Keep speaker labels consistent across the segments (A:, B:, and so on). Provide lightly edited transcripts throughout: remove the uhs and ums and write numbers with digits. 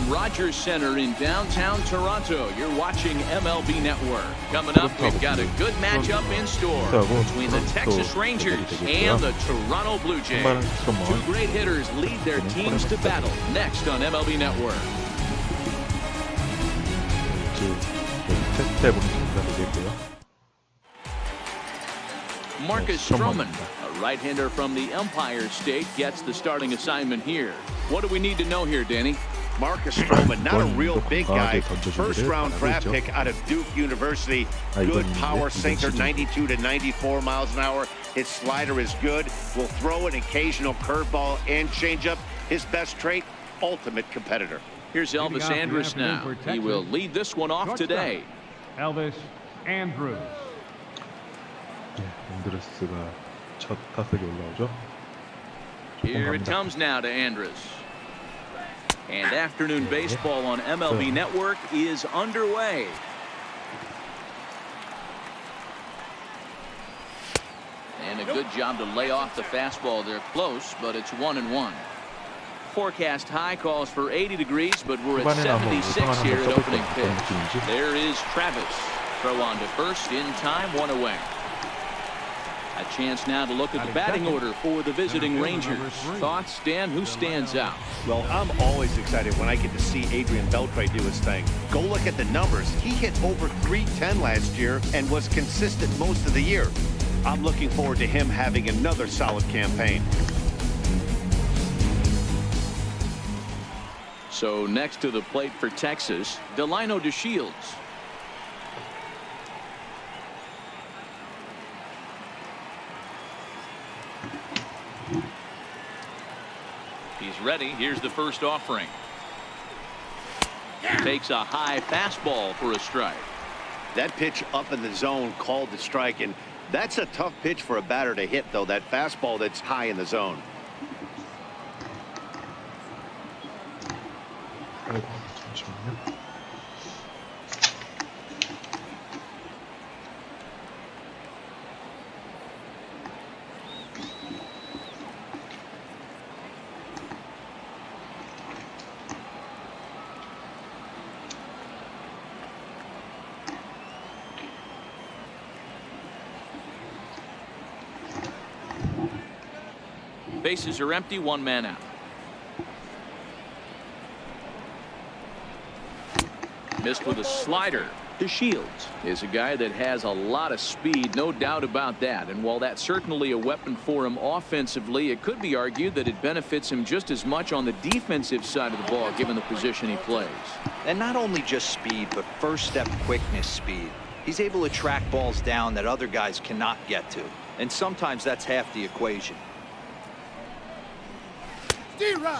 A: from Rogers Center in downtown Toronto, you're watching MLB Network. Coming up, we've got a good matchup in store between the Texas Rangers and the Toronto Blue Jays. Two great hitters lead their teams to battle next on MLB Network. Marcus Stroman, a right-hander from the Empire State, gets the starting assignment here. What do we need to know here, Danny?
B: Marcus Stroman, not a real big guy. First-round draft pick out of Duke University. Good power sinker, 92 to 94 miles an hour. His slider is good. Will throw an occasional curveball and changeup. His best trait, ultimate competitor.
A: Here's Elvis Andrus now. He will lead this one off today.
C: Elvis Andrus.
D: 앤드레스가 첫 타석에 올라오죠.
A: Here it comes now to Andrus. And afternoon baseball on MLB Network is underway. And a good job to lay off the fastball. They're close, but it's 1-1. Forecast high calls for 80 degrees, but we're at 76 here at opening pitch. There is Travis. Throw on to first in time, one away. A chance now to look at the batting order for the visiting Rangers. Thoughts, Dan? Who stands out?
B: Well, I'm always excited when I get to see Adrian Beltre do his thing. Go look at the numbers. He hit over .310 last year and was consistent most of the year. I'm looking forward to him having another solid campaign.
A: So next to the plate for Texas, Delino DeShields. He's ready. Here's the first offering. Takes a high fastball for a strike.
B: That pitch up in the zone called the strike, and that's a tough pitch for a batter to hit, though, that fastball that's high in the zone.
A: Bases are empty, one man out. Missed with a slider. DeShields is a guy that has a lot of speed, no doubt about that. And while that's certainly a weapon for him offensively, it could be argued that it benefits him just as much on the defensive side of the ball, given the position he plays.
E: And not only just speed, but first step quickness speed. He's able to track balls down that other guys cannot get to. And sometimes that's half the equation.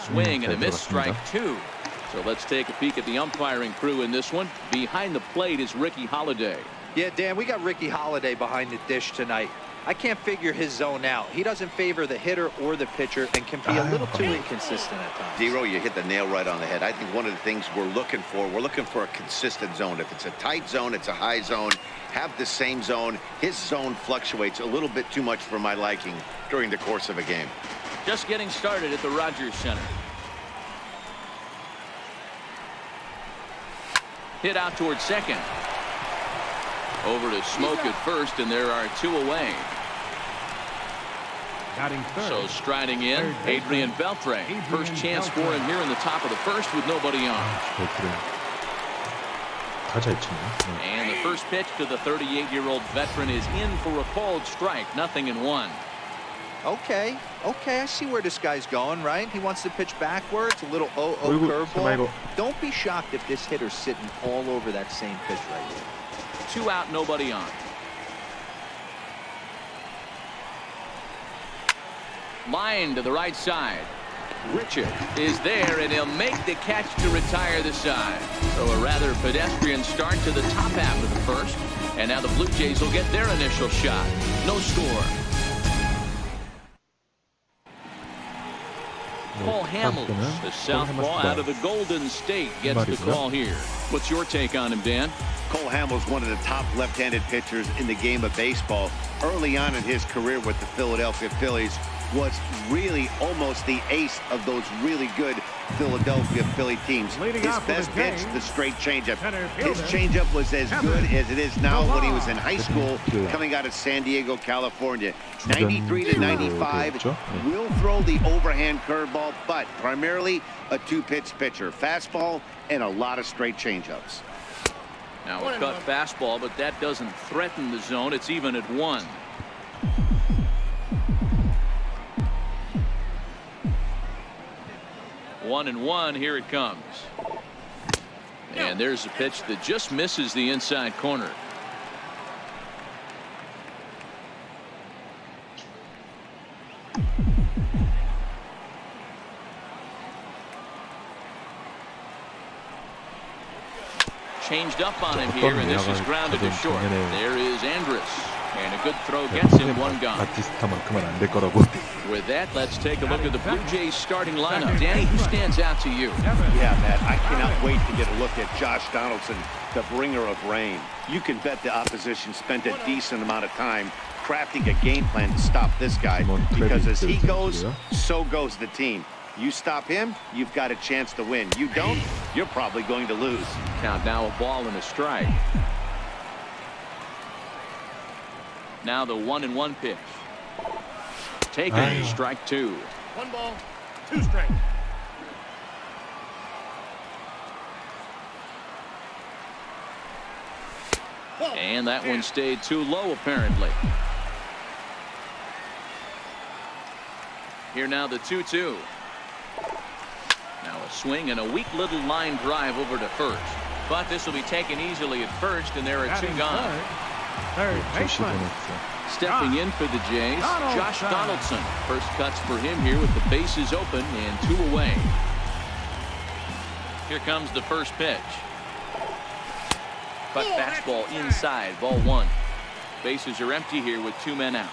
A: Swing and a miss, strike two. So let's take a peek at the umpiring crew in this one. Behind the plate is Ricky Holiday.
E: Yeah, Dan, we got Ricky Holiday behind the dish tonight. I can't figure his zone out. He doesn't favor the hitter or the pitcher and can be a little too inconsistent at times.
B: Dero, you hit the nail right on the head. I think one of the things we're looking for a consistent zone. If it's a tight zone, it's a high zone. Have the same zone. His zone fluctuates a little bit too much for my liking during the course of a game.
A: Just getting started at the Rogers Center. Hit out towards second. Over to Smoke at first, and there are two away. So striding in, Adrian Beltre. First chance for him here in the top of the first with nobody on. And the first pitch to the 38-year-old veteran is in for a called strike. 0-1.
E: Okay, I see where this guy's going, right? He wants to pitch backwards, a little curveball. Don't be shocked if this hitter's sitting all over that same pitch right there.
A: 2 out, nobody on. Line to the right side. Richard is there, and he'll make the catch to retire the side. So a rather pedestrian start to the top half of the first. And now the Blue Jays will get their initial shot. No score. 콜헤멀스, the southpaw out of the Golden State, gets the call here. What's your take on him, Dan?
B: 콜헤멀스, one of the top left-handed pitchers in the game of baseball. Early on in his career with the Philadelphia Phillies, was really almost the ace of those really good Philadelphia Philly teams. His best pitch, the straight changeup. His changeup was as good as it is now when he was in high school coming out of San Diego, California. 93 to 95, will throw the overhand curveball, but primarily a two-pitch pitcher. Fastball and a lot of straight changeups.
A: Now a cut fastball, but that doesn't threaten the zone. It's even at 1. One and one, here it comes. And there's a pitch that just misses the inside corner. Changed up on him here, and this is grounded to short. There is Andrus. And a good throw gets him one gone. With that, let's take a look at the Blue Jays starting lineup. Danny, who stands out to you?
B: Yeah, Matt, I cannot wait to get a look at Josh Donaldson, the bringer of rain. You can bet the opposition spent a decent amount of time crafting a game plan to stop this guy, because as he goes, so goes the team. You stop him, you've got a chance to win. You don't, you're probably going to lose.
A: Count now, a ball and a strike. Now the 1-1 pitch. Taken, strike 2.
F: 1 ball, 2 strikes.
A: And that one stayed too low, apparently. Here now the 2-2. Now a swing and a weak little line drive over to first. But this will be taken easily at first, and there are 2 gone. Stepping in for the Jays, Josh Donaldson. First cuts for him here with the bases open and 2 away. Here comes the first pitch. Cut fastball inside, ball 1. Bases are empty here with 2 men out.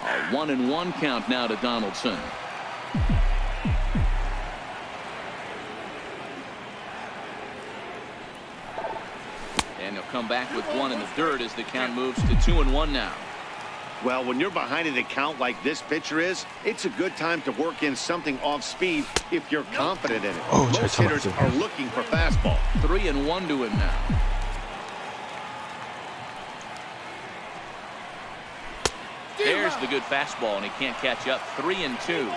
A: A 1-1 count now to Donaldson. And he'll come back with 1 in the dirt as the count moves to 2-1 now.
B: Well, when you're behind in a count like this pitcher is, it's a good time to work in something off speed if you're confident in it. Most hitters are looking for fastball.
A: 3-1 to him now. There's the good fastball, and he can't catch up. 3-2.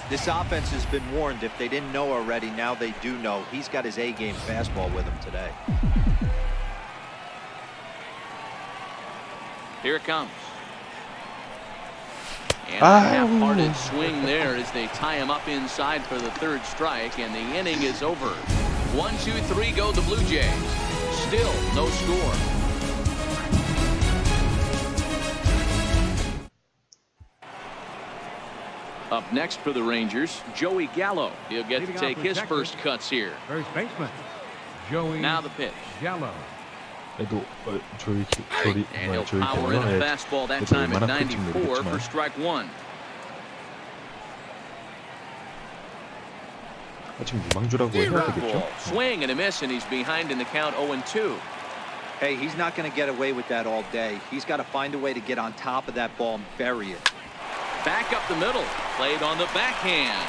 E: This offense has been warned. If they didn't know already, now they do know. He's got his A-game fastball with him today.
A: Here it comes. And a half-hearted swing there as they tie him up inside for the 3rd strike, and the inning is over. 1, 2, 3 go the Blue Jays. Still no score. Up next for the Rangers, Joey Gallo. He'll get to take his first cuts here.
C: First baseman, Joey.
A: Now the pitch.
C: Gallo.
A: And he'll power in a fastball that time at 94 for strike 1. Swing and a miss, and he's behind in the count 0-2.
E: Hey, he's not going to get away with that all day. He's got to find a way to get on top of that ball and bury it.
A: Back up the middle, played on the backhand.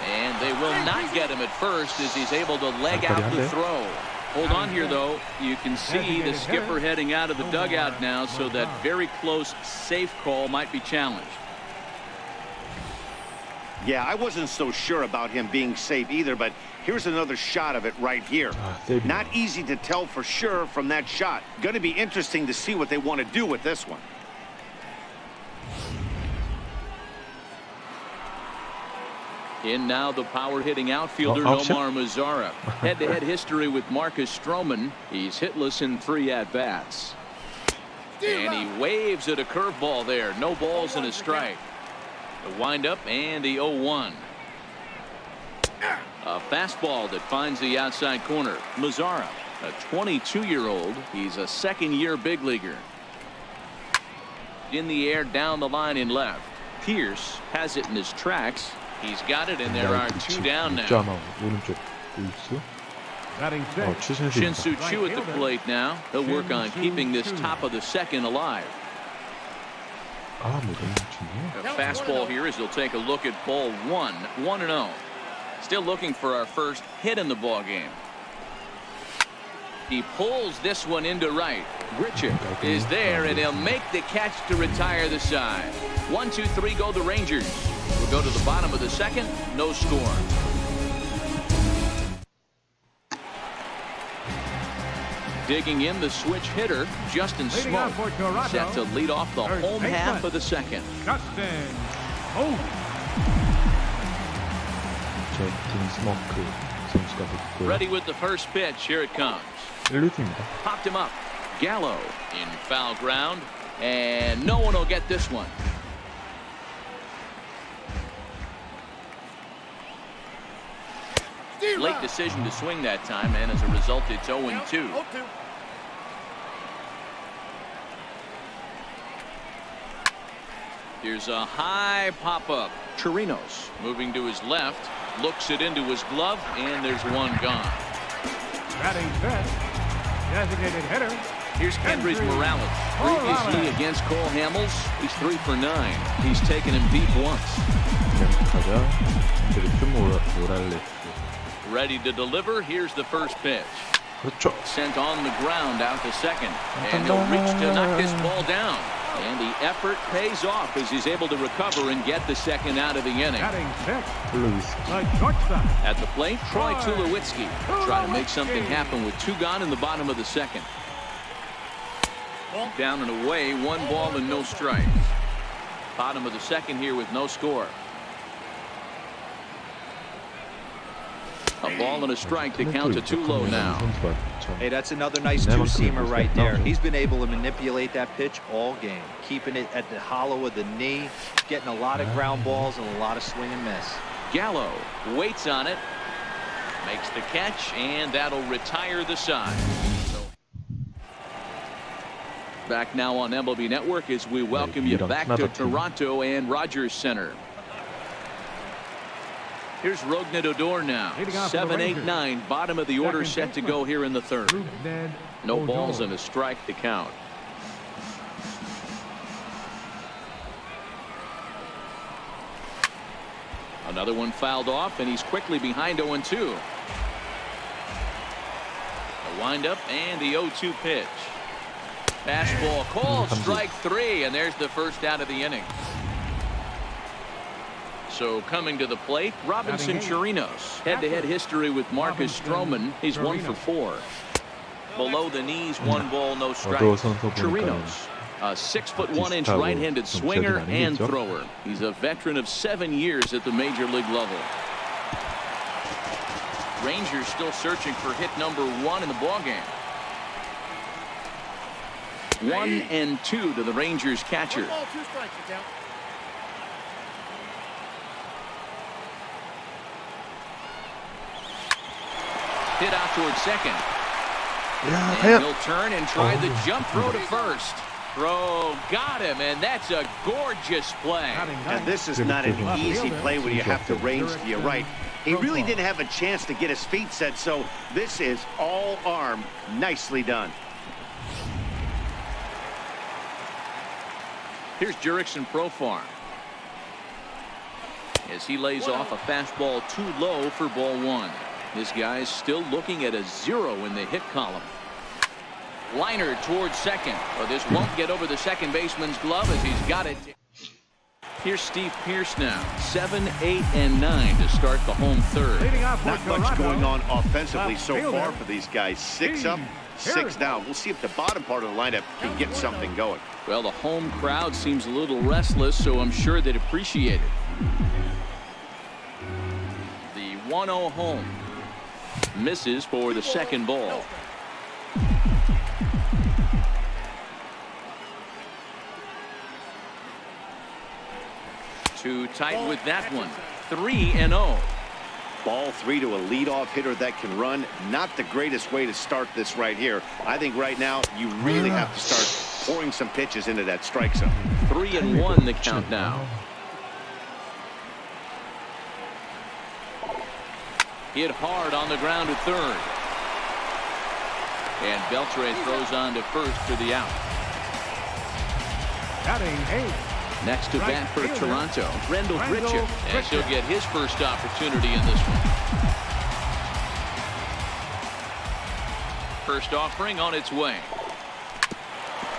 A: And they will not get him at first as he's able to leg out the throw. Hold on here, though. You can see the skipper heading out of the dugout now, so that very close, safe call might be challenged.
B: Yeah, I wasn't so sure about him being safe either, but here's another shot of it right here. Not easy to tell for sure from that shot. Going to be interesting to see what they want to do with this one.
A: In now the power-hitting outfielder Nomar Mazara. Head-to-head history with Marcus Stroman. He's hitless in 3 at-bats. And he waves at a curveball there. No balls and a strike. The windup and the 0-1. A fastball that finds the outside corner. Mazara, a 22-year-old. He's a second-year big leaguer. In the air, down the line in left. Pierce has it in his tracks. He's got it, and there are 2 down now.
F: Batting six.
A: Shin-Soo Choo at the plate now. He'll work on keeping this top of the second alive.
D: 아, 뭐 너무 좋네요.
A: A fastball here as he'll take a look at ball one. 1-0. Still looking for our first hit in the ball game. He pulls this one into right. Grichuk is there, and he'll make the catch to retire the side. 1-2-3 go the Rangers. We'll go to the bottom of the second. No score. Digging in the switch hitter, Justin Smoke, set to lead off the home half of the second.
F: Justin. Oh.
D: 저팀 스모크 선수가 됐고요.
A: Ready with the first pitch. Here it comes.
D: 1루수입니다.
A: Popped him up. Gallo in foul ground, and no one will get this one. Late decision to swing that time, and as a result, it's 0-2. Here's a high pop-up. Chirinos moving to his left, looks it into his glove, and there's one gone.
F: Batting fifth. Designated hitter.
A: Here's Kendrys Morales. Previously against 콜헤멀스, he's 3 for 9. He's taken him deep once.
D: 가자. 모랄레스.
A: Ready to deliver. Here's the first pitch.
D: 그렇죠.
A: Sent on the ground out to second. And he'll reach to knock this ball down. And the effort pays off as he's able to recover and get the second out of the inning.
F: Batting sixth.
D: 플루이스키.
F: The shortstop.
A: At the plate, Troy Tulowitzki try to make something happen with 2 gone in the bottom of the second. Down and away, 1 ball and no strikes. Bottom of the second here with no score. A ball and a strike to count to 2 low now.
E: Hey, that's another nice two-seamer right there. He's been able to manipulate that pitch all game, keeping it at the hollow of the knee, getting a lot of ground balls and a lot of swing and miss.
A: Gallo waits on it, makes the catch, and that'll retire the side. Back now on MLB Network as we welcome you back to Toronto and Rogers Center. Here's Rougned Odor now. 7-8-9, bottom of the order set to go here in the third. No balls and a strike to count. Another one fouled off, and he's quickly behind 0-2. A windup and the 0-2 pitch. Fastball called, strike 3, and there's the first out of the inning. So coming to the plate, Robinson Chirinos. Head-to-head history with Marcus Stroman. He's 1 for 4. Below the knees, 1 ball, no strikes. Chirinos, a 6'1" right-handed swinger and thrower. He's a veteran of 7 years at the major league level. Rangers still searching for hit number 1 in the ballgame. 1-2 to the Rangers catcher.
F: 1 ball, 2 strikes, you count.
A: Hit out towards second. And he'll turn and try the jump throw to first. Throw got him, and that's a gorgeous play.
B: And this is not an easy play when you have to range to your right. He really didn't have a chance to get his feet set, so this is all arm. Nicely done.
A: Here's Jurickson Profar as he lays off a fastball too low for ball 1. This guy's still looking at a 0 in the hit column. Liner towards second. But this won't get over the second baseman's glove as he's got it. Here's Steve Pearce now. 7, 8, and 9 to start the home third.
B: Not much going on offensively so far for these guys. 6 up, 6 down. We'll see if the bottom part of the lineup can get something going.
A: Well, the home crowd seems a little restless, so I'm sure they'd appreciate it. The 1-0 home. Misses for the second ball. Too tight with that one. 3-0.
B: Ball 3 to a leadoff hitter that can run. Not the greatest way to start this right here. I think right now you really have to start pouring some pitches into that strike zone.
A: 3-1 the count now. Hit hard on the ground at third. And Beltre throws on to first for the out.
F: Batting 8.
A: Next to bat for Toronto, Rendell
F: Rendell
A: Gritchick, and he'll get his first opportunity in this one. First offering on its way.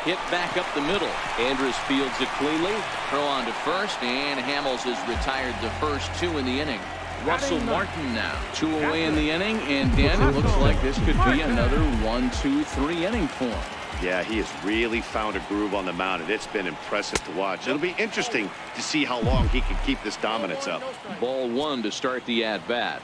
A: Hit back up the middle. Andrus fields it cleanly. Throw on to first, and Hamels has retired the first 2 in the inning. Russell Martin now 2 away in the inning, and Dan, it looks like this could be another 1, 2, 3 inning for him.
B: Yeah, he has really found a groove on the mound, and it's been impressive to watch. It'll be interesting to see how long he can keep this dominance up.
A: Ball 1 to start the at-bat.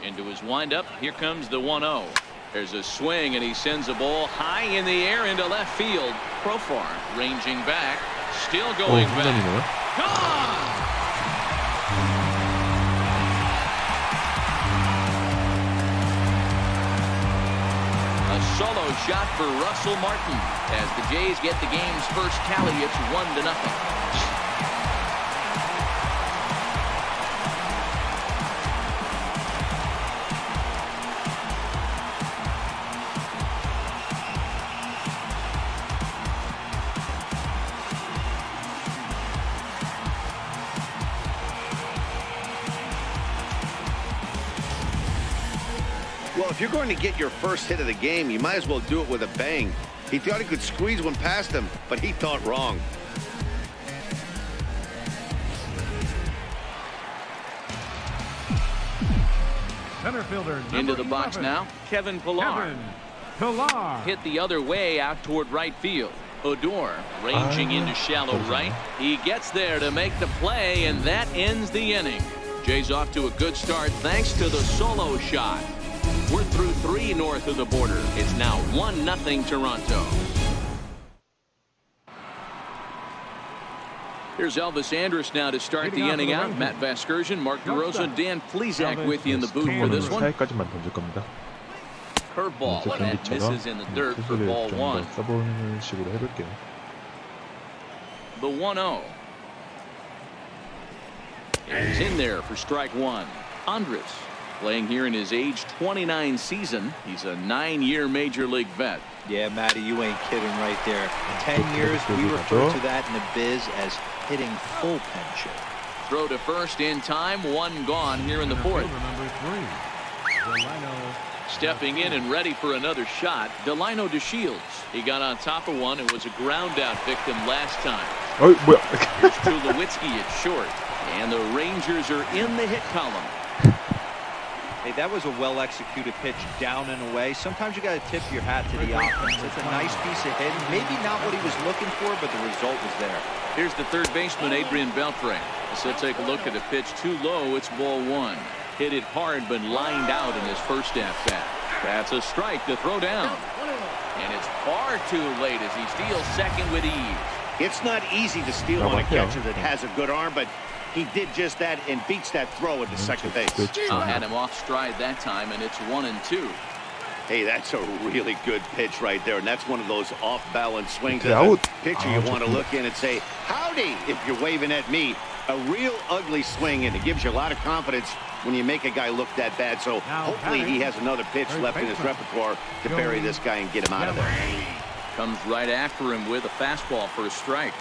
A: Into his windup, here comes the 1-0. There's a swing, and he sends a ball high in the air into left field. Profar ranging back, still going back. Gone! A solo shot for Russell Martin as the Jays get the game's first tally. It's 1-0.
B: Well, if you're going to get your first hit of the game, you might as well do it with a bang. He thought he could squeeze one past him, but he thought wrong.
F: Center fielder
A: Into the box
F: 11.
A: now, Kevin Pillar. Hit the other way out toward right field. Odor ranging into shallow right. He gets there to make the play, and that ends the inning. Jays off to a good start thanks to the solo shot. We're through 3 north of the border. It's now 1-0 Toronto. Here's Elvis Andrus now to start the inning out. Matt Vasgersian, Mark DeRosa, Dan Plesac with you in the booth for this one.
D: 사이까지만 던질 겁니다.
A: Curveball, and misses in the dirt for ball 1.
D: 써보는 식으로 해볼게요.
A: The 1-0. He's in there for strike 1. Andrus playing here in his age 29 season. He's a 9-year major league vet.
E: Yeah, Matty, you ain't kidding right there. 10 years, we refer to that in the biz as hitting full pension.
A: Throw to first in time, 1 gone here in the 4th. Stepping in and ready for another shot, Delino DeShields. He got on top of one and was a ground out victim last time.
D: 어이 뭐야?
A: Here's Tulowitzki at short, and the Rangers are in the hit column.
E: Hey, that was a well-executed pitch down and away. Sometimes you got to tip your hat to the offense. It's a nice piece of hitting. Maybe not what he was looking for, but the result was there.
A: Here's the third baseman, Adrian Beltre. So take a look at the pitch. Too low. It's ball 1. Hit it hard, but lined out in his first at-bat. That's a strike to throw down. And it's far too late as he steals second with ease.
B: It's not easy to steal on a catcher that has a good arm, but he did just that and beats that throw at the second base.
A: Had him off stride that time, and it's 1-2.
B: Hey, that's a really good pitch right there, and that's one of those off-balance swings. That's a pitcher you want to look in and say, howdy, if you're waving at me. A real ugly swing, and it gives you a lot of confidence when you make a guy look that bad. So hopefully he has another pitch left in his repertoire to bury this guy and get him out of there.
A: Comes right after him with a fastball for a strike.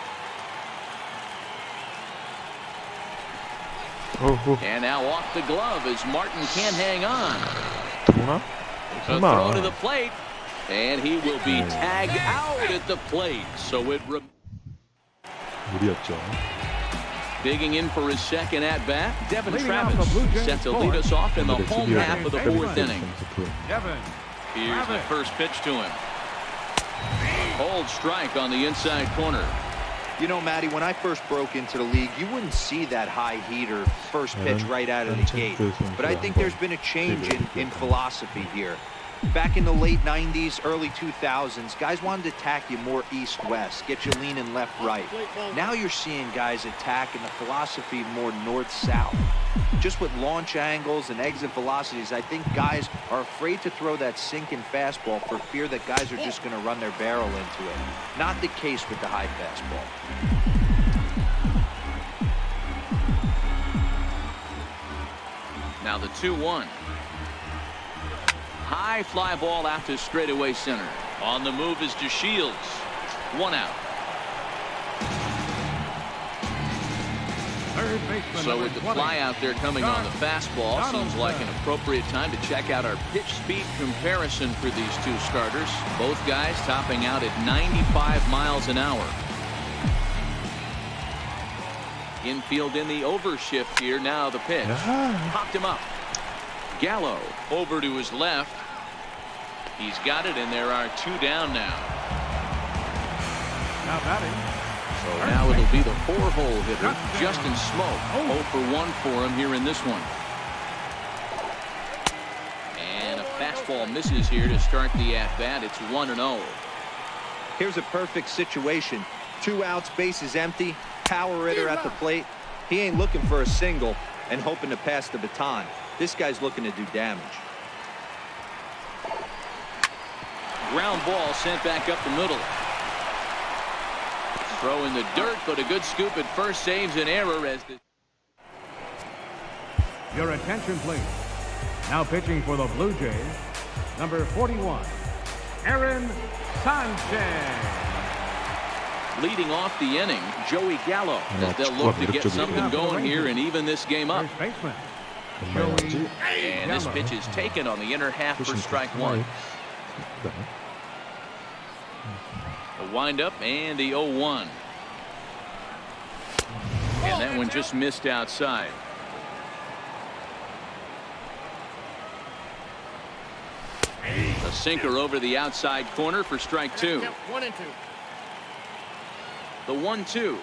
A: And now off the glove as Martin can't hang on. A throw to the plate, and he will be tagged out at the plate. So it
D: 무리였죠.
A: digging in for his second at-bat, Devin Travis set to lead us off in the home half of the 4th inning. Here's the first pitch to him. Cold strike on the inside corner.
E: You know, Matty, when I first broke into the league, you wouldn't see that high heater first pitch right out of the gate. But I think there's been a change in philosophy here. Back in the late 90s, early 2000s, guys wanted to attack you more east-west, get you leaning left-right. Now you're seeing guys attack in the philosophy more north-south. Just with launch angles and exit velocities, I think guys are afraid to throw that sinking fastball for fear that guys are just going to run their barrel into it. Not the case with the high fastball.
A: Now the 2-1. high fly ball out to straightaway center. On the move is DeShields. 1 out.
F: Third baseman.
A: So with the fly out there coming on the fastball, seems like an appropriate time to check out our pitch speed comparison for these two starters. Both guys topping out at 95 miles an hour. Infield in the overshift here. Now the pitch. Popped him up. Gallo over to his left. He's got it, and there are 2 down now.
F: Now batting.
A: So now it'll be the 4-hole hitter, Justin Smoke. 0 for 1 for him here in this one. And a fastball misses here to start the at-bat. It's 1-0.
E: Here's a perfect situation. 2 outs, bases empty. Power hitter at the plate. He ain't looking for a single and hoping to pass the baton. This guy's looking to do damage.
A: Ground ball sent back up the middle. Throw in the dirt, but a good scoop at first saves an error as the...
F: Your attention, please. Now pitching for the Blue Jays, number 41, Aaron Sanchez.
A: Leading off the inning, Joey Gallo, as they'll look to get something going here and even this game up.
F: First baseman.
A: And this pitch is taken on the inner half for strike 1. A windup and the 0-1. And that one just missed outside. A sinker over the outside corner for strike 2.
G: 1 and 2.
A: The 1-2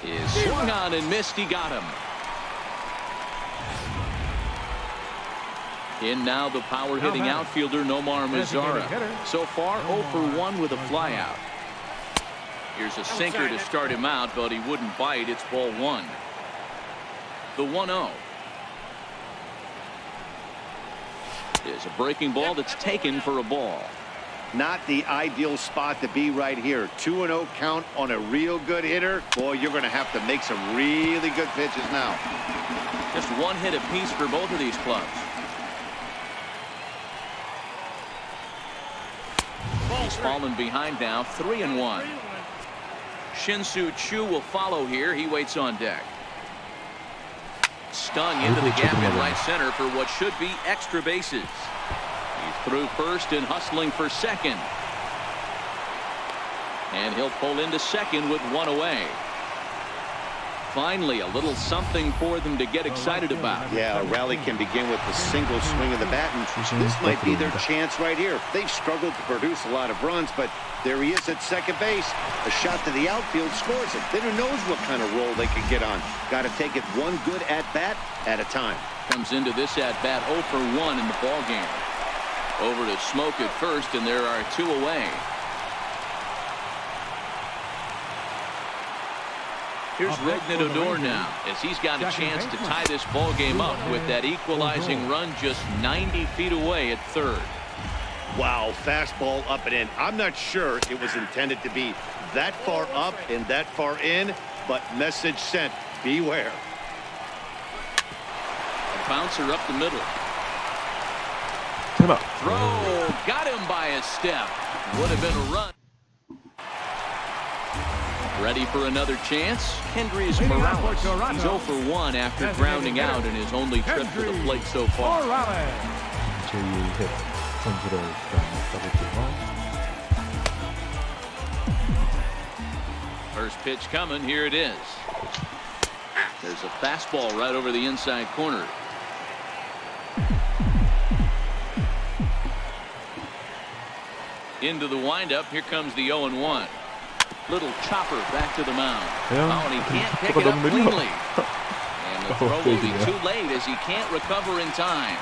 A: is swung on and missed. He got him. In now the power hitting outfielder Nomar Mazara. So far 0 for 1 with a flyout. Here's a sinker to start him out, but he wouldn't bite. It's ball 1. The 1-0 is a breaking ball that's taken for a ball.
B: Not the ideal spot to be right here. 2-0 count on a real good hitter. Boy, you're going to have to make some really good pitches now.
A: Just 1 hit apiece for both of these clubs. He's fallen behind now, 3-1. Shin-Soo Choo will follow here. He waits on deck. Stung into the gap in right center for what should be extra bases. He's through first and hustling for second. And he'll pull into second with 1 away. Finally, a little something for them to get excited about.
B: Yeah, a rally can begin with a single swing of the bat, and this might be their chance right here. They've struggled to produce a lot of runs, but there he is at second base. A shot to the outfield scores it. Then who knows what kind of roll they can get on. Got to take it one good at-bat at a time.
A: Comes into this at-bat 0 for 1 in the ballgame. Over to Smoke at first, and there are 2 away. Here's Rougned Odor now, as he's got a chance to tie this ball game up with that equalizing run just 90 feet away at third.
B: Wow, fastball up and in. I'm not sure it was intended to be that far up and that far in, but message sent, beware.
A: A bouncer up the middle. Throw, got him by a step. Would have been a run. Ready for another chance? Hendrys Morales. He's 0 for 1 after grounding out in his only trip to the plate so far. First pitch coming. Here it is. There's a fastball right over the inside corner. Into the windup. Here comes the 0-1. Little chopper back to the mound. Oh, and he can't pick it up cleanly. And the throw will be too late as he can't recover in time.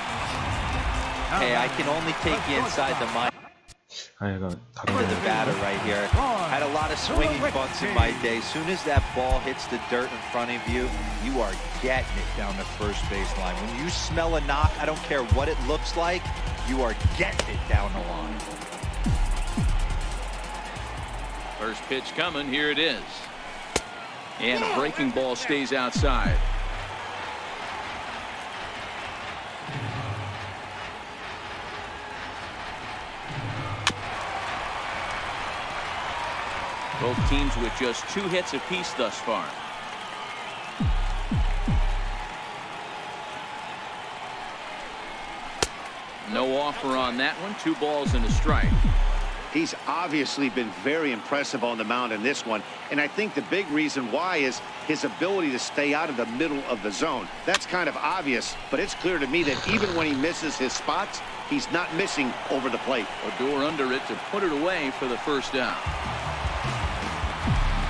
E: Hey, I can only take you inside the mind of the batter right here. Had a lot of swinging bunts in my day. Soon as that ball hits the dirt in front of you, you are getting it down the first baseline. When you smell a knock, I don't care what it looks like, you are getting it down the line.
A: First pitch coming. Here it is. And a breaking ball stays outside. Both teams with just 2 hits apiece thus far. No offer on that one. 2 balls and a strike.
B: He's obviously been very impressive on the mound in this one, and I think the big reason why is his ability to stay out of the middle of the zone. That's kind of obvious, but it's clear to me that even when he misses his spots, he's not missing over the plate.
A: Odor under it to put it away for the first down.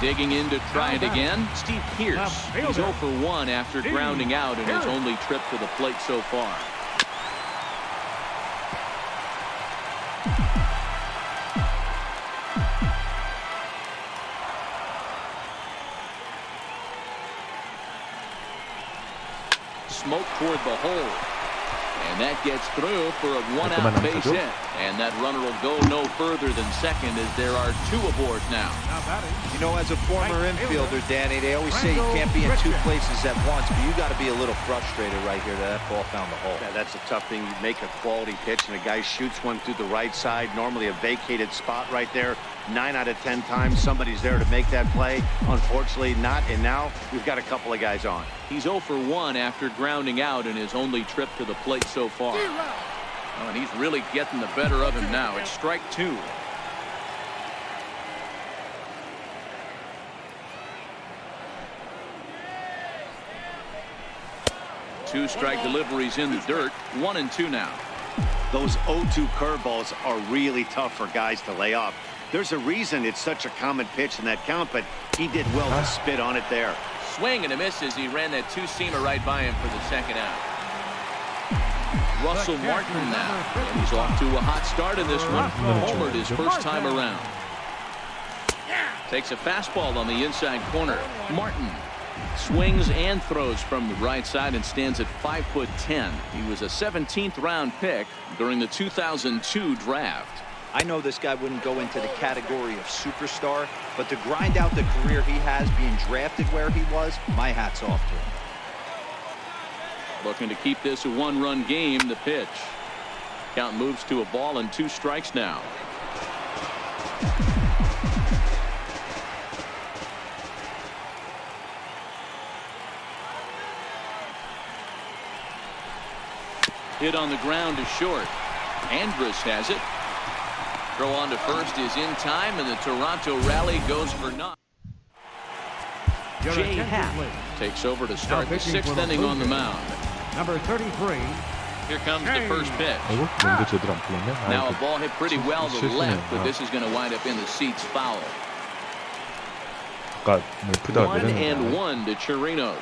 A: Digging in to try it again, Steve Pierce. He's 0 for 1 after grounding out in his only trip to the plate so far. Smoke toward the hole. And that gets through for a 1-out base hit. And that runner will go no further than second as there are 2 aboard now.
E: You know, as a former infielder, Danny, they always say you can't be in 2 places at once, but you got to be a little frustrated right here that ball found the hole.
B: Yeah, that's a tough thing. You make a quality pitch and a guy shoots one through the right side, normally a vacated spot right there. 9 out of 10 times somebody's there to make that play. Unfortunately not, and now we've got a couple of guys on.
A: He's 0 for 1 after grounding out in his only trip to the plate so far. Oh, and he's really getting the better of him now. It's strike 2. Two strike deliveries in the dirt. 1-2 now.
B: Those 0-2 curveballs are really tough for guys to lay off. There's a reason it's such a common pitch in that count, but he did well to spit on it there.
A: Swing and a miss as he ran that 2-seamer right by him for the second out. Russell Martin now, and he's off to a hot start in this one. Homered his first time around. Takes a fastball on the inside corner. Martin swings and throws from the right side and stands at 5'10". He was a 17th round pick during the 2002 draft.
E: I know this guy wouldn't go into the category of superstar, but to grind out the career he has being drafted where he was, my hat's off to him.
A: Looking to keep this a 1-run game. The pitch. Count moves to a ball and 2 strikes now. Hit on the ground to short. Andrus has it. Throw on to first is in time, and the Toronto rally goes for naught. Jay Happ takes over to start the 6th inning on the mound.
F: Number 33.
A: Here comes the first pitch. Now a ball hit pretty well to the left, but this is going to wind up in the seats foul. 1-1 to Chirinos.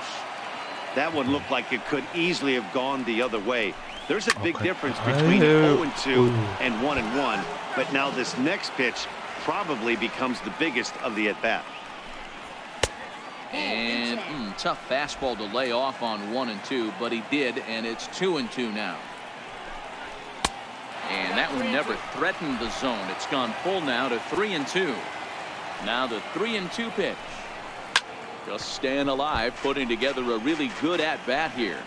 B: That one looked like it could easily have gone the other way. There's a big difference between 0-2 and 1-1, but now this next pitch probably becomes the biggest of the at-bat.
A: And tough fastball to lay off on 1-2, but he did, and it's 2-2 now. And that one never threatened the zone. It's gone full now to 3-2. Now the 3-2 pitch. Just staying alive, putting together a really good at-bat here.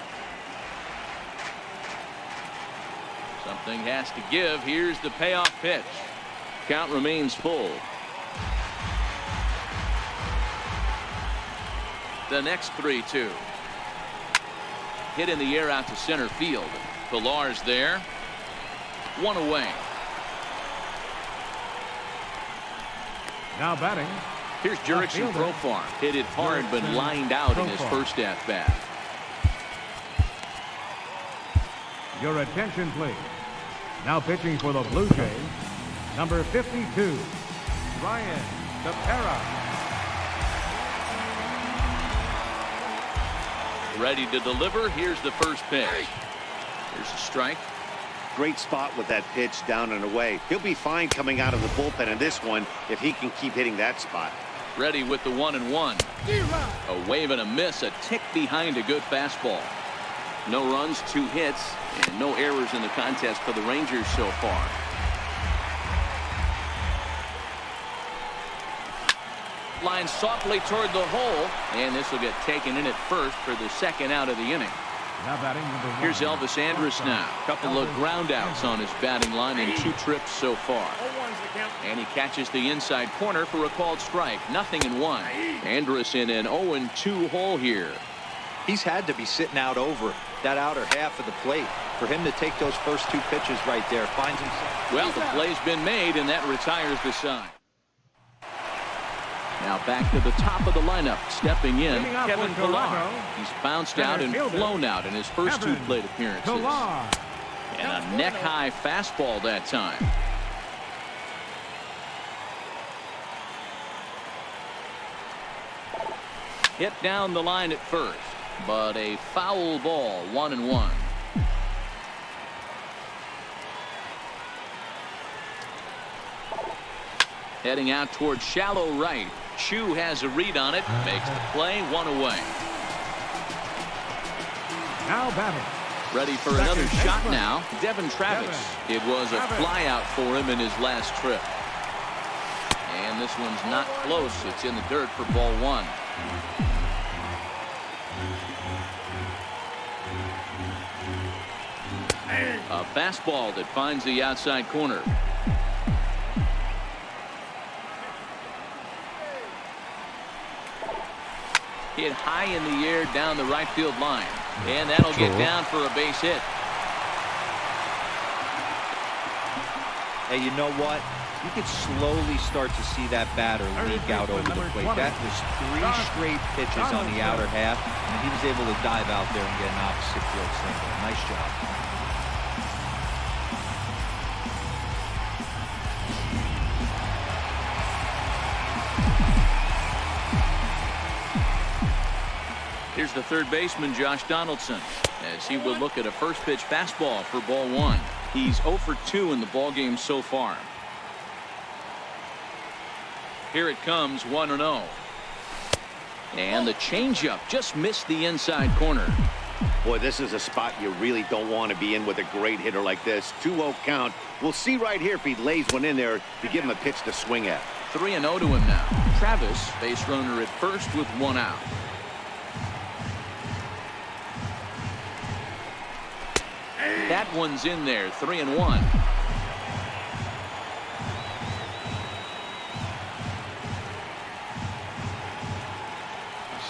A: Something has to give. Here's the payoff pitch. Count remains full. The next 3-2. Hit in the air out to center field. Pillar's there. 1 away.
F: Now batting.
A: Here's Jurickson Profar. Hit it hard but lined out in his first at bat.
F: Your attention, please. Now pitching for the Blue Jays, number 52, Ryan Tepera.
A: Ready to deliver. Here's the first pitch. Here's a strike.
B: Great spot with that pitch down and away. He'll be fine coming out of the bullpen in this one if he can keep hitting that spot.
A: Ready with the 1-1. A wave and a miss, a tick behind a good fastball. No runs, 2 hits, and no errors in the contest for the Rangers so far. Line softly toward the hole, and this will get taken in at first for the 2nd out of the inning.
F: Now batting number 1.
A: Here's Elvis Andrus now. Couple of ground outs on his batting line in 2 trips so far. And he catches the inside corner for a called strike. 0-1. Andrus in an 0-2 hole here.
E: He's had to be sitting out over that outer half of the plate. For him to take those first 2 pitches right there, finds himself.
A: Well, the play's been made, and that retires the side. Now back to the top of the lineup. Stepping in, Kevin Pillar. He's bounced out and flown out in his first 2 plate appearances. And a neck-high fastball that time. Hit down the line at first, but a foul ball, 1-1. Heading out towards shallow right. Chu has a read on it, makes the play, 1 away.
F: Now batting.
A: Ready for another shot now, Devin Travis. It was a flyout for him in his last trip. And this one's not close. It's in the dirt for ball 1. A fastball that finds the outside corner. Hit high in the air down the right field line. And that'll get down for a base hit.
E: Hey, you know what? You could slowly start to see that batter leak out over the plate. That was 3 straight pitches on the outer half, and he was able to dive out there and get an opposite field single. Nice job.
A: Here's the third baseman, Josh Donaldson, as he will look at a first pitch fastball for ball 1. He's 0 for 2 in the ballgame so far. Here it comes, 1-0. And the changeup just missed the inside corner.
B: Boy, this is a spot you really don't want to be in with a great hitter like this. 2-0 count. We'll see right here if he lays one in there to give him a pitch to swing at.
A: 3-0 to him now. Travis, base runner at first with 1 out. That one's in there, 3-1.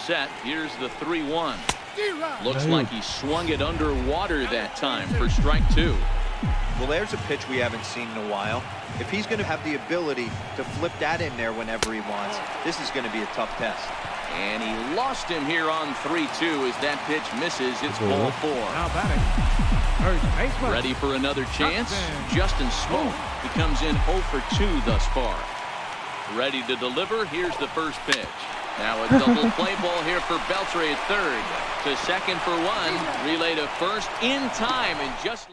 A: Set. Here's the 3-1. Looks like he swung it underwater that time for strike 2.
E: Well, there's a pitch we haven't seen in a while. If he's going to have the ability to flip that in there whenever he wants, this is going to be a tough test.
A: And he lost him here on 3-2 as that pitch misses. It's ball 4.
F: Now batting. First baseman.
A: Ready for another chance? Justin Smoke. He comes in 0 for 2 thus far. Ready to deliver. Here's the first pitch. Now a double play ball here for Beltre at third. To second for 1. Relay to first in time and just.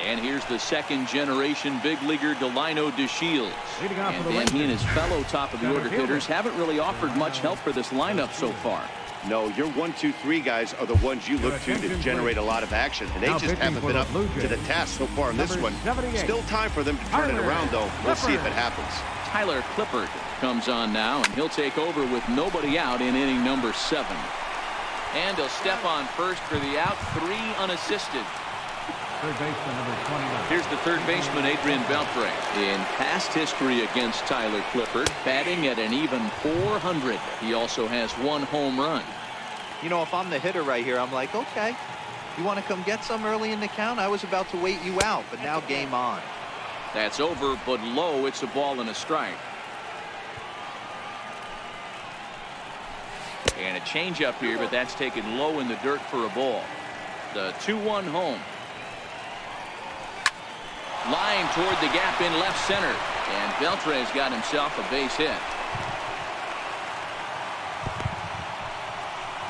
A: And here's the second generation big leaguer Delino DeShields. And then he and his fellow top of the order hitters haven't really offered much help for this lineup so far.
B: No, your 1, 2, 3 guys are the ones you look to generate a lot of action, and they just haven't been up to the task so far in this one. Still time for them to turn it around, though. We'll see if it happens.
A: Tyler Clippard comes on now, and he'll take over with nobody out in inning number 7. And he'll step on first for the out, 3 unassisted.
F: Third baseman number 29.
A: Here's the third baseman, Adrian Beltre. In past history against Tyler Clippard, batting at an even .400. He also has 1 home run.
E: You know, if I'm the hitter right here, I'm like, okay, you want to come get some early in the count? I was about to wait you out, but now game on.
A: That's over, but low. It's a ball and a strike. And a changeup here, but that's taken low in the dirt for a ball. The 2-1 home. Line toward the gap in left center. And Beltre's got himself a base hit.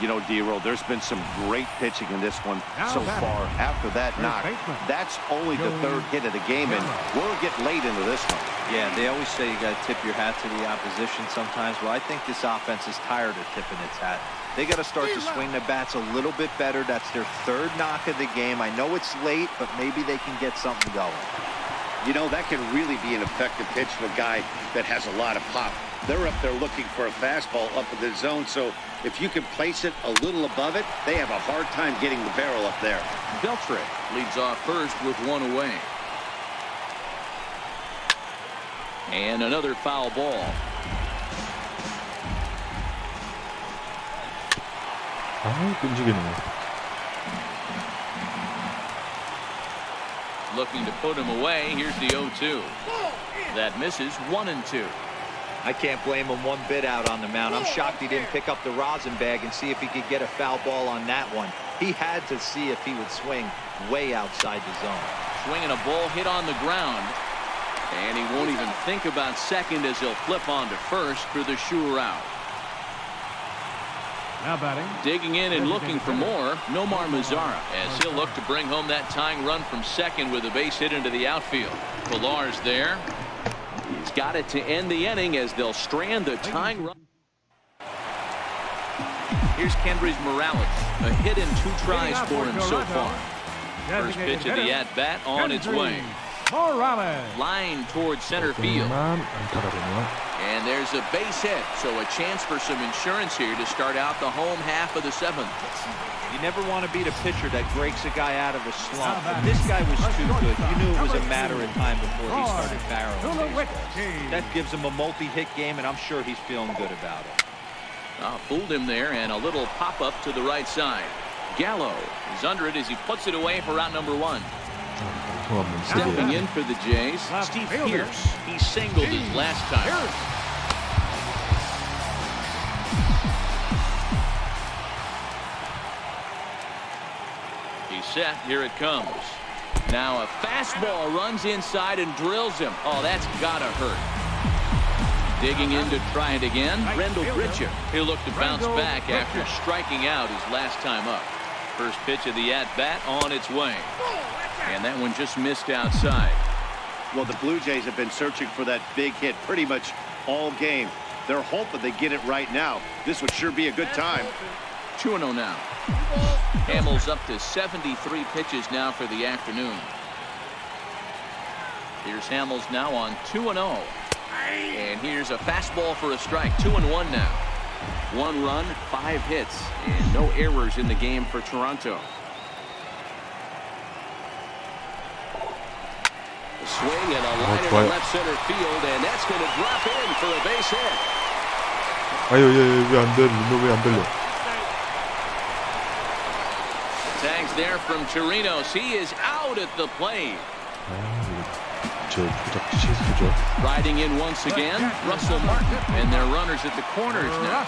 B: You know, D-Roll, there's been some great pitching in this one so far. After that knock, that's only the 3rd hit of the game, and we'll get late into this one.
E: Yeah, they always say you got to tip your hat to the opposition sometimes. Well, I think this offense is tired of tipping its hat. They got to start to swing the bats a little bit better. That's their 3rd knock of the game. I know it's late, but maybe they can get something going.
B: You know, that can really be an effective pitch to a guy that has a lot of pop. they're up there looking for a fastball up in the zone. So if you can place it a little above it, they have a hard time getting the barrel up there.
A: Beltre leads off first with one away. And another foul ball.
D: 아, 끈질기네.
A: Looking to put him away. Here's the 0-2. That misses. 1-2.
E: I can't blame him one bit out on the mound. I'm shocked he didn't pick up the rosin bag and see if he could get a foul ball on that one. He had to see if he would swing way outside the zone.
A: Swinging a ball hit on the ground. And he won't even think about second as he'll flip on to first for the sure out.
F: Now batting.
A: Digging in and looking for more, Nomar Mazara, as he'll look to bring home that tying run from second with a base hit into the outfield. Pilar's there. He's got it to end the inning as they'll strand the tying run. Here's Kendrys Morales, a hit in 2 tries for him so far. First pitch of the at-bat on its way.
F: Morales.
A: Line towards center field. And there's a base hit, so a chance for some insurance here to start out the home half of the 7th.
E: You never want to beat a pitcher that breaks a guy out of a slump. But this guy was too good. You knew it was a matter of time before he started barreling baseballs. That gives him a multi-hit game, and I'm sure he's feeling good about it.
A: Fooled him there, and a little pop-up to the right side. Gallo is under it as he puts it away for out number 1. Stepping in for the Jays, Steve Pierce. He singled his last time. He's set. Here it comes. Now a fastball runs inside and drills him. Oh, that's gotta hurt. Digging in to try it again. Rendell Pritchard. He'll look to bounce back after striking out his last time up. First pitch of the at-bat on its way. And that one just missed outside.
B: Well, the Blue Jays have been searching for that big hit pretty much all game. They're hoping they get it right now. This would sure be a good time.
A: 2-0 now. Hamels up to 73 pitches now for the afternoon. Here's Hamels now on 2-0. And here's a fastball for a strike. 2-1 now. 1 run, 5 hits, and no errors in the game for Toronto. A swing and a liner to left center field, and that's going to drop in for a base hit.
D: 아유, 왜 안 들려? 왜 안 들려?
A: Tags there from Chirinos. He is out at the plate.
D: 저 조작 실수죠.
A: Riding in once again, Russell Martin, and their runners at the corners now.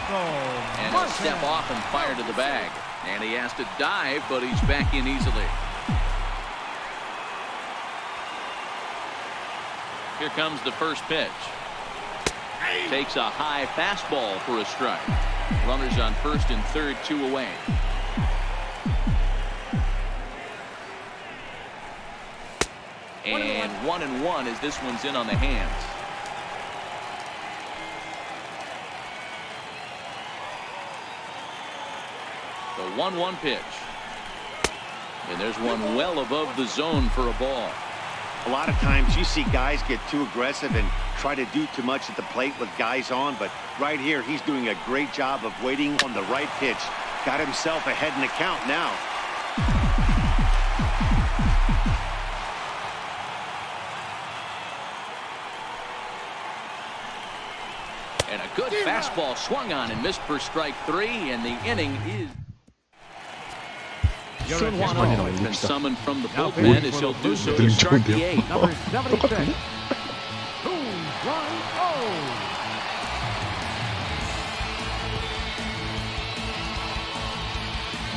A: And he'll step off and fire to the bag. And he has to dive, but he's back in easily. Here comes the first pitch. Takes a high fastball for a strike. Runners on first and third, 2 away. And 1-1 as this one's in on the hands. The 1-1 pitch. And there's one well above the zone for a ball.
B: A lot of times you see guys get too aggressive and try to do too much at the plate with guys on, but right here he's doing a great job of waiting on the right pitch. Got himself ahead in the count now.
A: And a good fastball swung on and missed for strike 3, and the inning is. Sunwano has been summoned from the bullpen as he'll do so to start the 8th.
F: Number 76.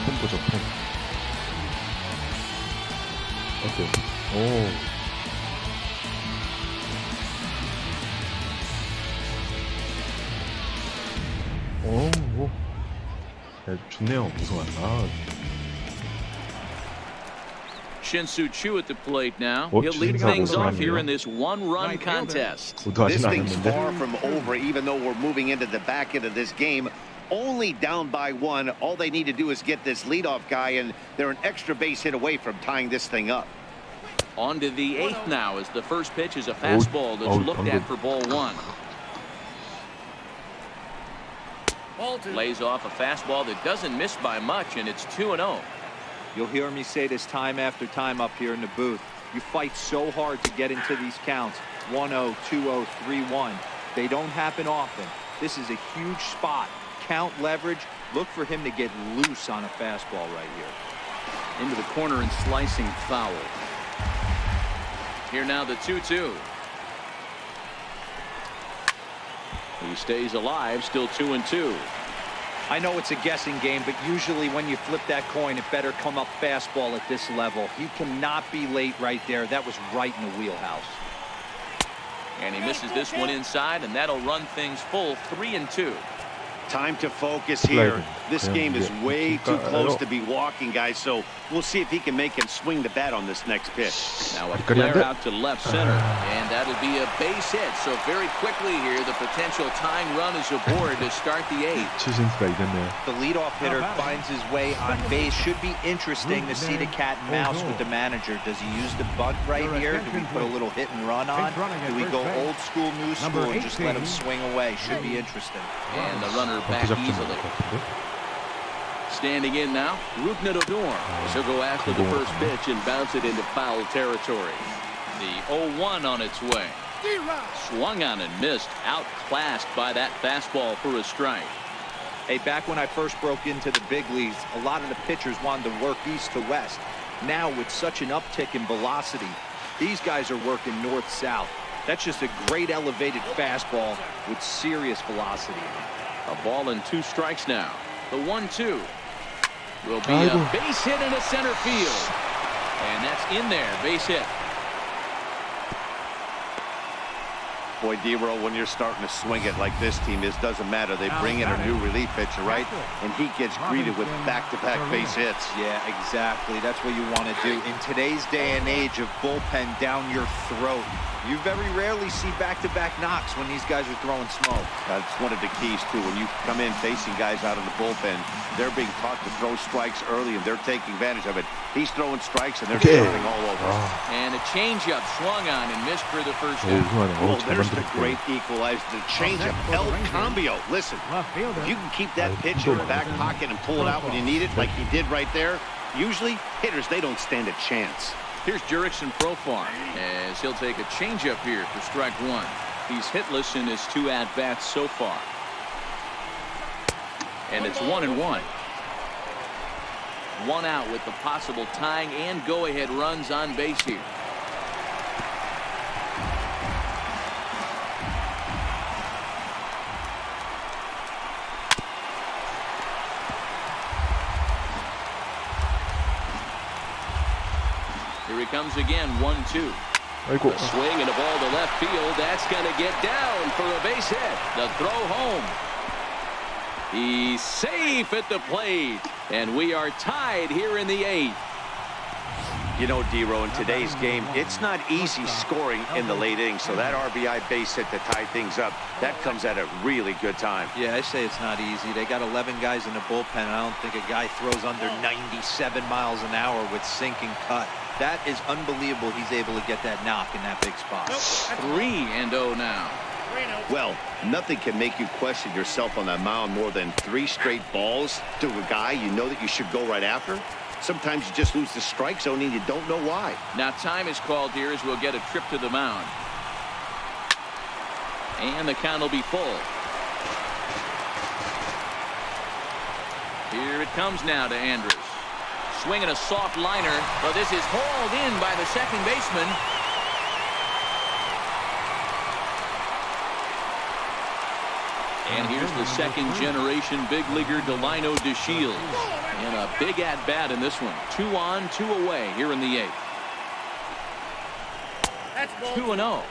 D: 폼보죠, 폼. 어때? 오. 오. 야, 좋네요, 우승환. 아.
A: Shin-Soo Choo at the plate now. He'll lead things off here in this 1-run contest.
B: This thing's far from over, even though we're moving into the back end of this game. Only down by 1. All they need to do is get this leadoff guy, and they're an extra base hit away from tying this thing up.
A: On to the 8th now, as the first pitch is a fastball that's looked at for ball 1.
D: 1.
A: 1-1 pitch. And there's one well above the zone for a ball. A lot of times you see guys get too aggressive and try to do too much at the plate with guys on, but right here he's doing a great job of waiting on the right pitch. Got himself ahead in the count. And he has to dive, but he's back in easily. Here comes the first pitch. Lays off a fastball that doesn't miss by much, and it's 2-0.
E: You'll hear me say this time after time up here in the booth. You fight so hard to get into these counts. 1-0, 2-0, 3-1. They don't happen often. This is a huge spot. Count leverage. Look for him to get loose on a fastball right here.
A: Into the corner and slicing foul. Here now the 2-2. He stays alive, still 2-2.
E: I know it's a guessing game, but usually when you flip that coin, it better come up fastball at this level. He cannot be late right there. That was right in the wheelhouse.
A: And he misses this one inside, and that'll run things full 3-2.
B: Time to focus here. This game is way too close to be walking, guys, so we'll see if he can make him swing the bat on this next pitch.
A: Now a flare out to left center, and that'll be a base hit. So very quickly here, the potential tying run is aboard to start the 8th.
E: The leadoff hitter finds his way on base. Should be interesting to see the cat and mouse with the manager. Does he use the bunt right here? Do we put a little hit and run on? Do we go old school, new school, and just let him swing away? Should be interesting.
A: And the runner back easily. Standing in now, Rukna Odor. He'll go after the first pitch and bounce it into foul territory. The 0-1 on its way. Swung on and missed, outclassed by that fastball for a strike.
E: Hey, back when I first broke into the big leagues, a lot of the pitchers wanted to work east to west. Now, with such an uptick in velocity, these guys are working north-south. That's just a great elevated fastball with serious velocity.
A: A ball and 2 strikes now. The 1-2 will be a base hit into center field. And that's in there, base hit.
B: Boy, D-Row, when you're starting to swing it like this team is, doesn't matter. They bring in a new relief pitcher, right? And he gets greeted with back-to-back base hits.
E: Yeah, exactly. That's what you want to do. In today's day and age of bullpen down your throat, you very rarely see back-to-back knocks when these guys are throwing smoke.
B: That's one of the keys, too. When you come in facing guys out of the bullpen, they're being taught to throw strikes early, and they're taking advantage of it. He's throwing strikes, and they're jumping all over.
A: And a changeup swung on and missed for the first down.
B: Well, there's the great equalizer, the changeup, El Cambio. Listen, if you can keep that pitch in the back pocket and pull it out when you need it, like he did right there, usually hitters, they don't stand a chance.
A: Here's Jurickson Profar as he'll take a changeup here for strike 1. He's hitless in his 2 at-bats so far. And it's 1-1. 1 out with the possible tying and go-ahead runs on base here. Here he comes again, 1-2. A swing and a ball to left field. That's going to get down for a base hit. The throw home. He's safe at the plate. And we are tied here in the 8th.
B: You know, D-Row, in today's game, it's not easy scoring in the late innings. So that RBI base hit to tie things up, that comes at a really good time.
E: Yeah, I say it's not easy. They got 11 guys in the bullpen. I don't think a guy throws under 97 miles an hour with sinking cut. That is unbelievable. He's able to get that knock in that big spot.
A: 3-0 now.
B: Well, nothing can make you question yourself on that mound more than 3 straight balls to a guy you know that you should go right after. Sometimes you just lose the strike zone and you don't know why.
A: Now time is called here as we'll get a trip to the mound. And the count will be full. Here it comes now to Andrus. Swinging a soft liner, but this is hauled in by the second baseman. And here's the second generation big leaguer Delino DeShields. And a big at bat in this one. 2 on, 2 away here in the 8th. 2-0.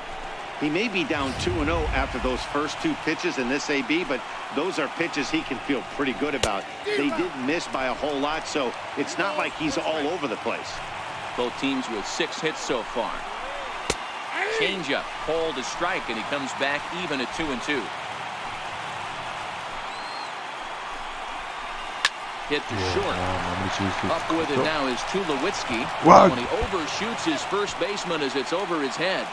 B: He may be down 2-0 after those first 2 pitches in this AB, but those are pitches he can feel pretty good about. They didn't miss by a whole lot, so it's not like he's all over the place.
A: Both teams with 6 hits so far. Changeup, called to strike, and he comes back even at 2-2. Hit to short. Up with it now is Tulowitzki. When he overshoots his first baseman as it's over his head.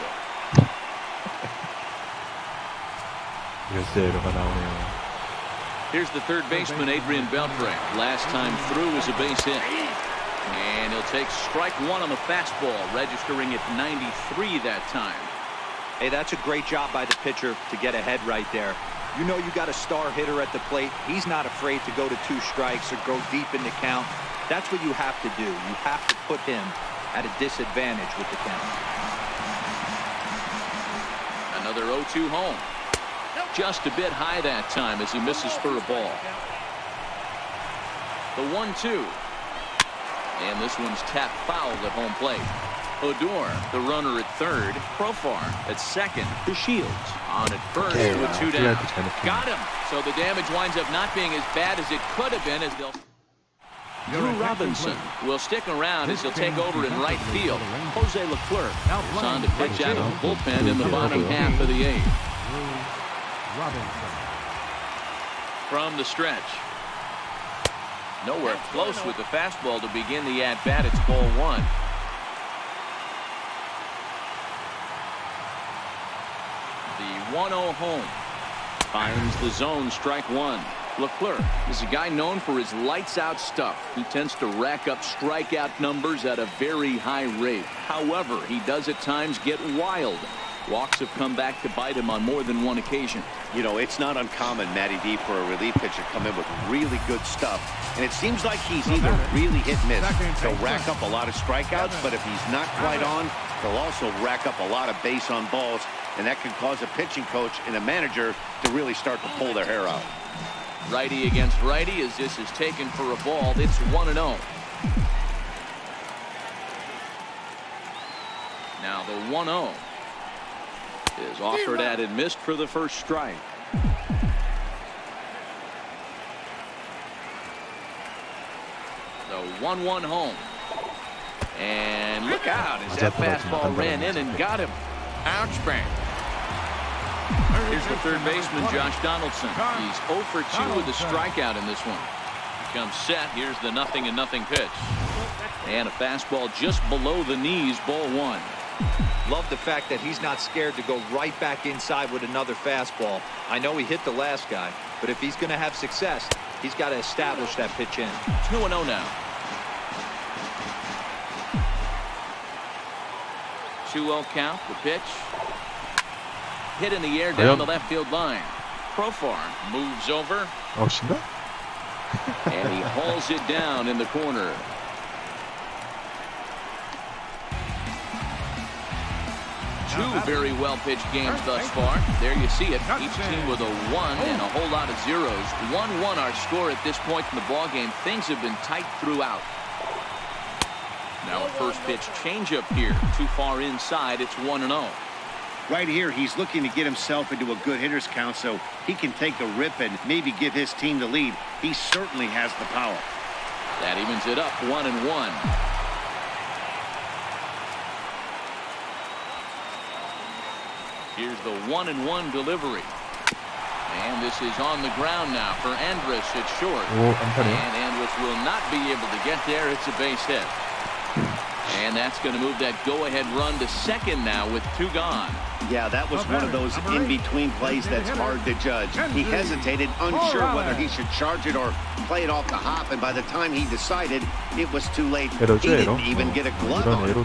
A: Here's the third baseman, Adrian Beltre. Last time through was a base hit. And he'll take strike one on the fastball, registering at 93 that time.
E: Hey, that's a great job by the pitcher to get ahead right there. You know you got a star hitter at the plate. He's not afraid to go to 2 strikes or go deep in the count. That's what you have to do. You have to put him at a disadvantage with the count.
A: Another 0-2 home. Just a bit high that time as he misses for a ball. The 1-2. And this one's tapped foul at home plate. Odor, the runner at third. Profar at second. The Shields on at first with 2 down. Got him. So the damage winds up not being as bad as it could have been as they'll... Drew Robinson will stick around as he'll take over in right field. Jose Leclerc is on to pitch out of the bullpen in the bottom half of the 8th. From the stretch. Nowhere close with the fastball to begin the at-bat. It's ball 1. The 1-0 home. Finds the zone, strike 1. Leclerc is a guy known for his lights-out stuff. He tends to rack up strikeout numbers at a very high rate. However, he does at times get wild. Walks have come back to bite him on more than one occasion.
B: You know, it's not uncommon, Matty D, for a relief pitcher to come in with really good stuff. And it seems like he's either really hit and miss. He'll rack up a lot of strikeouts, but if he's not quite on, he'll also rack up a lot of base on balls. And that can cause a pitching coach and a manager to really start to pull their hair out.
A: Righty against righty as this is taken for a ball. It's 1-0. Now the 1-0 is offered at and missed for the first strike. The 1-1 home. And look out as that fastball ran in and got him. Ouch bang. Here's the third baseman, Josh Donaldson. He's 0 for 2 with a strikeout in this one. He comes set. Here's the 0-0 pitch. And a fastball just below the knees, ball 1.
E: Love the fact that he's not scared to go right back inside with another fastball. I know he hit the last guy, but if he's going to have success, he's got to establish that pitch in.
A: 2-0 now. 2-0 count, the pitch. Hit in the air down the left field line. Profar moves over. And he hauls it down in the corner. Two very well-pitched games thus far. There you see it. Each team with a 1 and a whole lot of zeros. 1-1 our score at this point in the ballgame. Things have been tight throughout. Now a first pitch changeup here. Too far inside. It's 1-0.
B: Right here, he's looking to get himself into a good hitter's count so he can take a rip and maybe give his team the lead. He certainly has the power.
A: That evens it up, 1-1. Here's the 1-1 delivery. And this is on the ground now for Andrus at short. And Andrus will not be able to get there. It's a base hit. And that's going to move that go-ahead run to second now with 2 gone.
B: Yeah, that was one of those in-between plays that's hard to judge. He hesitated, unsure whether he should charge it or play it off the hop, and by the time he decided, it was too late. He didn't even get a glove on it.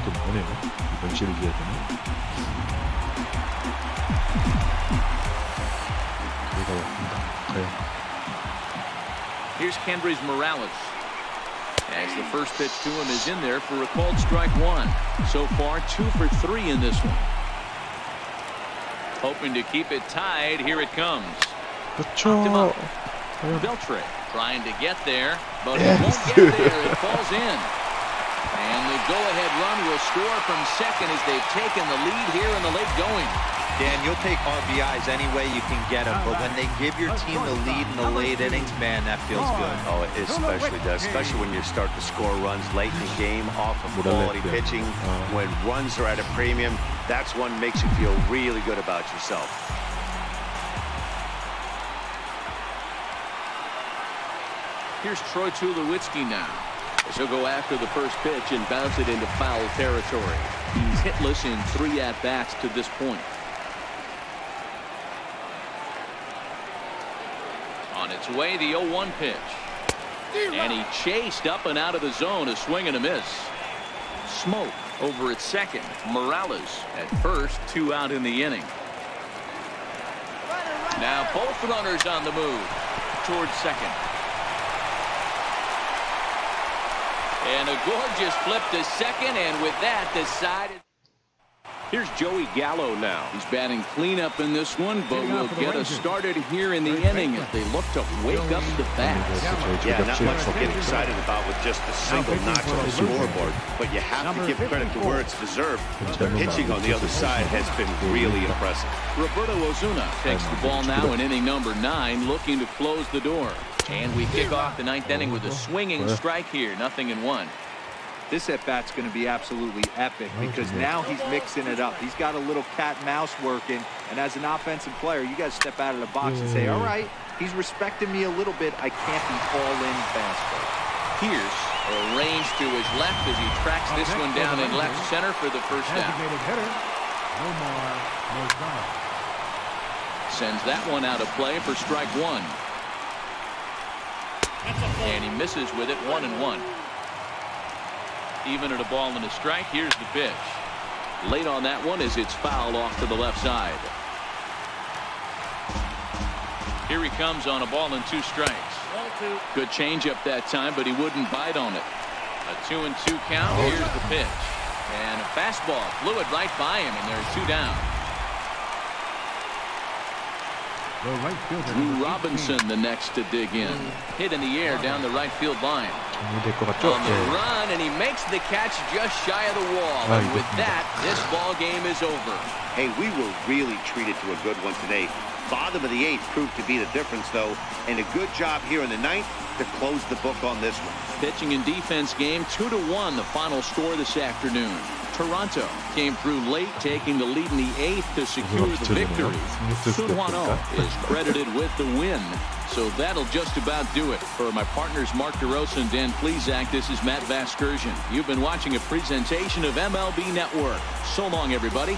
A: Here's Kendrys Morales. As the first pitch to him is in there for a called strike 1. So far 2 for 3 in this one. Hoping to keep it tied. Here it comes. Beltre trying to get there, but he won't get there. It falls in. And the go-ahead run will score from second as they've taken the lead here in the late going.
E: Dan, you'll take RBIs any way you can get them, but when they give your team the lead in the late innings, man, that feels good.
B: Oh, it especially does, especially when you start to score runs late in the game off of quality pitching. When runs are at a premium, that's one makes you feel really good about yourself.
A: Here's Troy Tulowitzki now. He'll go after the first pitch and bounce it into foul territory. He's hitless in 3 at-bats to this point. On On its way, the 0-1 pitch. And he chased up and out of the zone, a swing and a miss. Smoke over at second. Morales at first, 2 out in the inning. Now both runners on the move towards second. And a gorgeous flip to second, and with that decided.
G: Here's Joey Gallo now.
A: He's batting cleanup in this one, but will get us started here in the inning as they look to wake up the bats.
B: Yeah, not much to get excited about with just a single notch on the scoreboard, but you have to give credit to where it's deserved. The pitching on the other side has been really impressive.
A: Roberto Ozuna takes the ball now in inning number 9, looking to close the door. And we kick off the 9th inning with a swinging strike here, 0-1.
E: This at-bat's going to be absolutely epic because now he's mixing it up. He's got a little cat and mouse working, and as an offensive player, you got to step out of the box and say, all right, he's respecting me a little bit. I can't be all-in fastball.
A: Pierce arranged to his left as he tracks this one down in left center for the first down.
F: Designated hitter, Omar Morales.
A: Sends that one out of play for strike 1. And he misses with it, 1-1. Even at a ball and a strike. Here's the pitch. Late on that one as it's fouled off to the left side. Here he comes on a ball and 2 strikes. Good changeup that time, but he wouldn't bite on it. A 2-2 count. Here's the pitch. And a fastball flew it right by him, and there's 2 down. Drew Robinson the next to dig in. Hit in the air down the right field line. On the run, and he makes the catch just shy of the wall. And with that, this ball game is over.
B: Hey, we were really treated to a good one today. Bottom of the 8th proved to be the difference, though, and a good job here in the 9th to close the book on this one.
A: Pitching and defense game, 2-1, the final score this afternoon. Toronto came through late, taking the lead in the 8th to secure the victory. Sun Hwano is credited with the win. So that'll just about do it. For my partners Mark DeRosa and Dan Plesac, this is Matt Vasgersian. You've been watching a presentation of MLB Network. So long, everybody.